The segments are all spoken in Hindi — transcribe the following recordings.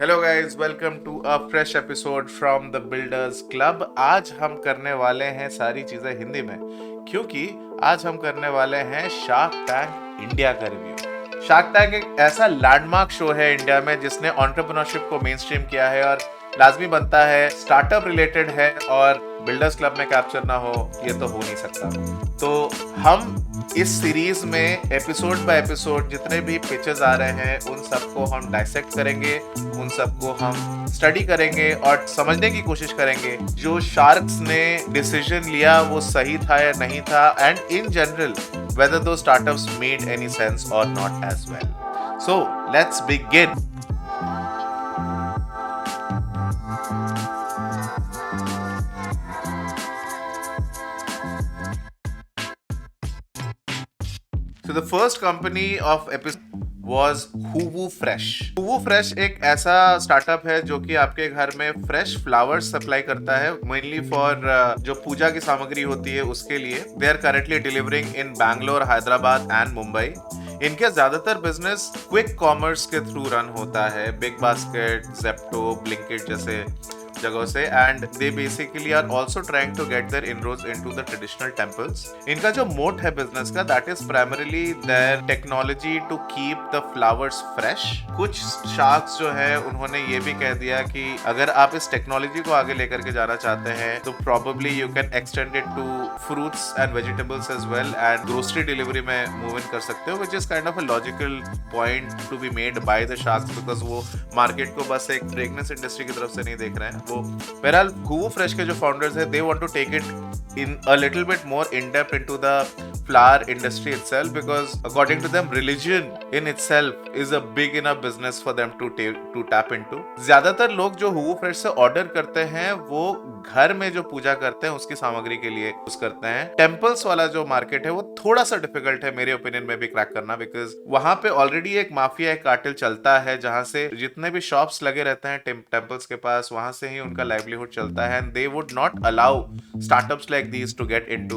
Hello guys, welcome to a fresh episode from the builders club. आज हम करने वाले हैं सारी चीजें हिंदी में, क्योंकि आज हम करने वाले हैं शार्क टैंक इंडिया का रिव्यू। शार्क टैंक एक ऐसा लैंडमार्क शो है इंडिया में जिसने एंटरप्रेन्योरशिप को मेन स्ट्रीम किया है और लाजमी बनता है, स्टार्टअप रिलेटेड है और बिल्डर्स क्लब में कैप्चर ना हो ये तो हो नहीं सकता। तो हम इस सीरीज में एपिसोड बाय एपिसोड जितने भी पिचेस आ रहे हैं उन सबको हम डाइसेक्ट करेंगे, उन सबको हम स्टडी करेंगे और समझने की कोशिश करेंगे जो शार्क्स ने डिसीजन लिया वो सही था या नहीं था, and in general whether those startups made any sense or not as well. So let's begin. So the first company of episode was Huvu Fresh. Huvu Fresh एक ऐसा स्टार्टअप है जो कि आपके घर में फ्रेश फ्लावर्स सप्लाई करता है, मेनली फॉर जो पूजा की सामग्री होती है उसके लिए। They are currently delivering in Bangalore, Hyderabad and Mumbai. इनके ज्यादातर बिजनेस क्विक कॉमर्स के थ्रू रन होता है, बिग बास्केट, जेप्टो, ब्लिंकिट जैसे जगहों से, and they basically are also trying to get their inroads into the traditional temples. इनका जो मोट है बिजनेस का, that is primarily their technology to keep the flowers fresh. कुछ शार्क्स जो है उन्होंने ये भी कह दिया कि अगर आप इस टेक्नोलॉजी को आगे लेकर के जाना चाहते हैं तो probably you can extend it to fruits and vegetables as well, and grocery delivery में मूव इन कर सकते हो, which is kind of a logical point to be made by the sharks, because वो मार्केट को बस एक फ्रेग्रेंस इंडस्ट्री की तरफ से नहीं देख रहे हैं वो। बहरहाल हुवू फ्रेश के जो फाउंडर्स है, they want to take it in a little bit more in depth into the flower industry itself, because according to them religion in itself is a big enough business for them to tap into. ज्यादातर लोग जो हुवू फ्रेश से ऑर्डर करते हैं वो घर में जो पूजा करते हैं उसकी सामग्री के लिए यूज करते हैं। टेम्पल्स वाला जो मार्केट है वो थोड़ा सा डिफिकल्ट है मेरे ओपिनियन में भी क्रैक करना, बिकॉज वहां पे ऑलरेडी एक माफिया, एक कार्टेल चलता है जहां से जितने भी शॉप्स लगे रहते हैं टेम्पल्स के पास, वहां से ही उनका लाइवलीहुड चलता है, and they would not allow startups like these to get into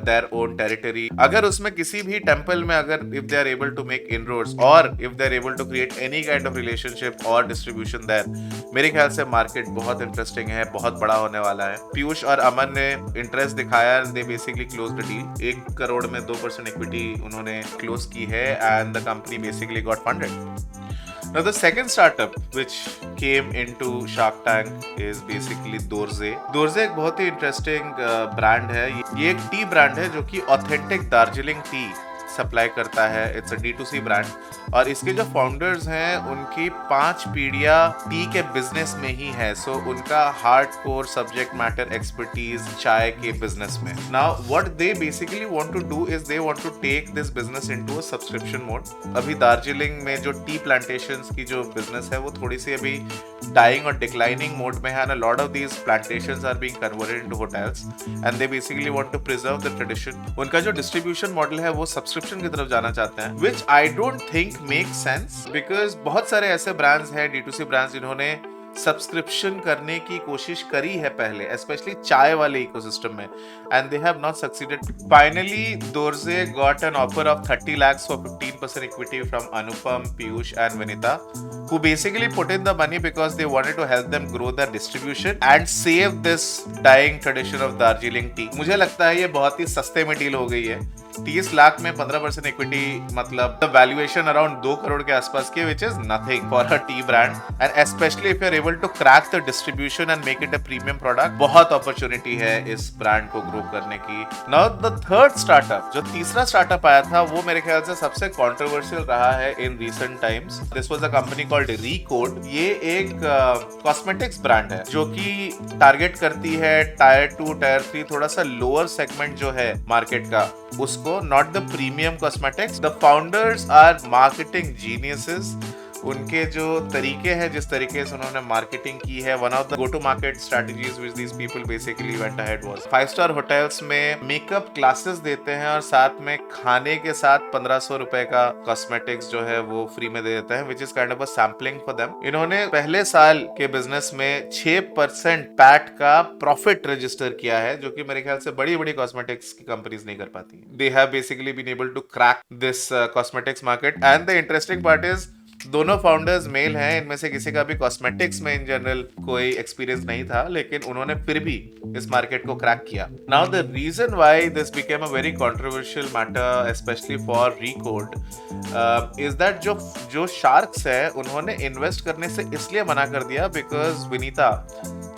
their own territory. अगर उसमें किसी भी टेम्पल में अगर if they are able to make inroads or if they are able to create any kind of relationship or distribution there, मेरे ख्याल से मार्केट बहुत इंटरेस्टिंग है, बहुत बड़ा होने वाला है। पीयूष और अमन ने इंटरेस्ट दिखाया, they basically close the deal. 1 crore में 2% इक्विटी उन्होंने क्लोज की है, and the company basically got funded. Now the second startup which came into Shark Tank is basically Dorze. Dorze एक बहुत ही इंटरेस्टिंग ब्रांड है। ये एक टी ब्रांड है जो कि ऑथेंटिक दार्जिलिंग टी सप्लाई करता है। इट्स अ D2C ब्रांड, और इसके जो फाउंडर्स हैं उनकी 5 पीढ़ियां टी के बिजनेस में ही है। सो उनका hard core subject matter expertise चाय के बिजनेस में। Now what they basically want to do is they want to take this business into a subscription mode. अभी दार्जिलिंग में जो टी प्लांटेशंस की जो बिजनेस है वो थोड़ी सी अभी डाइंग और डिक्लाइनिंग मोड में है, and a lot of these plantations are being converted into hotels, and they basically want to preserve the tradition. उनका जो डिस्ट्रीब्यूशन मॉडल है वो सब्सक्रिप्शन की तरफ जाना चाहते हैं, which I don't think make sense, because बहुत सारे ऐसे ब्रांड्स हैं, D2C ब्रांड्स, जिन्होंने सब्सक्रिप्शन करने की कोशिश करी है पहले, स्पेशली चाय वाले इकोसिस्टम में, and they have not succeeded. Finally Dorje got an offer of 30 lakhs for 15% equity from Anupam, Piyush and Vinita, who basically put in the money because they wanted to help them grow their distribution and save this dying tradition of Darjeeling tea. मुझे लगता है ये बहुत ही सस्ते में डील हो गई है। 30 लाख में 15% इक्विटी, मतलब द वैल्यूएशन अराउंड 2 करोड़ के आसपास की, which is nothing for a tea brand, and specially if you are able to crack the distribution and make it a premium product. बहुत अपॉर्चुनिटी है इस ब्रांड को ग्रो करने की। नाउ द थर्ड स्टार्टअप, जो तीसरा स्टार्टअप आया था, वो मेरे ख्याल से सबसे कंट्रोवर्शियल रहा है in recent times. This was a company called Recode. ये एक कॉस्मेटिक्स ब्रांड है जो कि टारगेट करती है टायर 2, टायर 3, थोड़ा सा लोअर सेगमेंट जो है मार्केट का उसको, not the premium cosmetics. The founders are marketing geniuses. उनके जो तरीके हैं, जिस तरीके से उन्होंने मार्केटिंग की है, one of the go to market strategies which these people basically went ahead was five star hotels में मेकअप क्लासेस देते हैं और साथ में खाने के साथ 1500 रुपए का कॉस्मेटिक्स जो है वो फ्री में दे देते हैं, विच is kind of a sampling for them. इन्होंने पहले साल के बिजनेस में 6% पैट का प्रॉफिट रजिस्टर किया है, जो कि मेरे ख्याल से बड़ी बड़ी कॉस्मेटिक्स की कंपनीज नहीं कर पाती। They have basically been able to crack this cosmetics market, and the interesting part is दोनों फाउंडर्स मेल हैं, इनमें से किसी का भी कॉस्मेटिक्स में इन जनरल कोई एक्सपीरियंस नहीं था, लेकिन उन्होंने फिर भी इस मार्केट को क्रैक किया. Now the reason why this became a very controversial matter specially for Recode is that जो शार्क्स है उन्होंने इन्वेस्ट करने से इसलिए मना कर दिया बिकॉज विनीता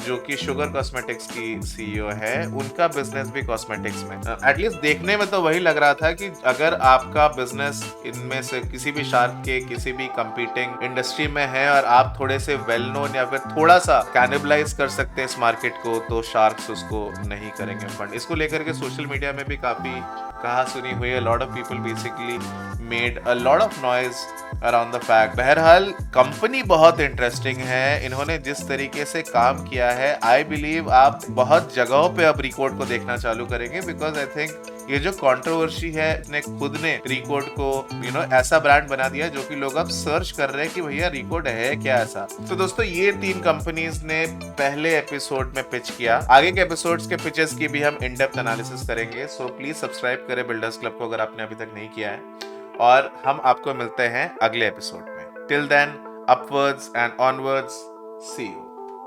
जो कि शुगर कॉस्मेटिक्स की सीईओ है, उनका बिजनेस भी कॉस्मेटिक्स में, एटलीस्ट देखने में तो वही लग रहा था कि अगर आपका बिजनेस इनमें से किसी भी शार्क के किसी भी कंपीटिंग इंडस्ट्री में है और आप थोड़े से वेल नोन या फिर थोड़ा सा कैनिबलाइज कर सकते हैं इस मार्केट को, तो शार्क्स उसको नहीं करेंगे फंड. इसको लेकर के सोशल मीडिया में भी काफी कहा सुनी हुई है. Lot of people basically made a lot of noise around the fact. बहरहाल कंपनी बहुत इंटरेस्टिंग है, इन्होंने जिस तरीके से काम किया है, आई बिलीव आप बहुत जगहों पे अब Recode को देखना चालू करेंगे बिकॉज आई थिंक ये जो कंट्रोवर्सी है ने खुद ने Recode को ऐसा ब्रांड बना दिया जो कि लोग अब सर्च कर रहे हैं कि भैया Recode है क्या ऐसा. तो दोस्तों ये 3 कंपनीज ने पहले एपिसोड में पिच किया. आगे के एपिसोड्स के पिचेस की भी हम इन डेप्थ एनालिसिस करेंगे. सो प्लीज सब्सक्राइब करें बिल्डर्स क्लब को अगर आपने अभी तक नहीं किया है, और हम आपको मिलते हैं अगले एपिसोड में. Till then, upwards and onwards, see you.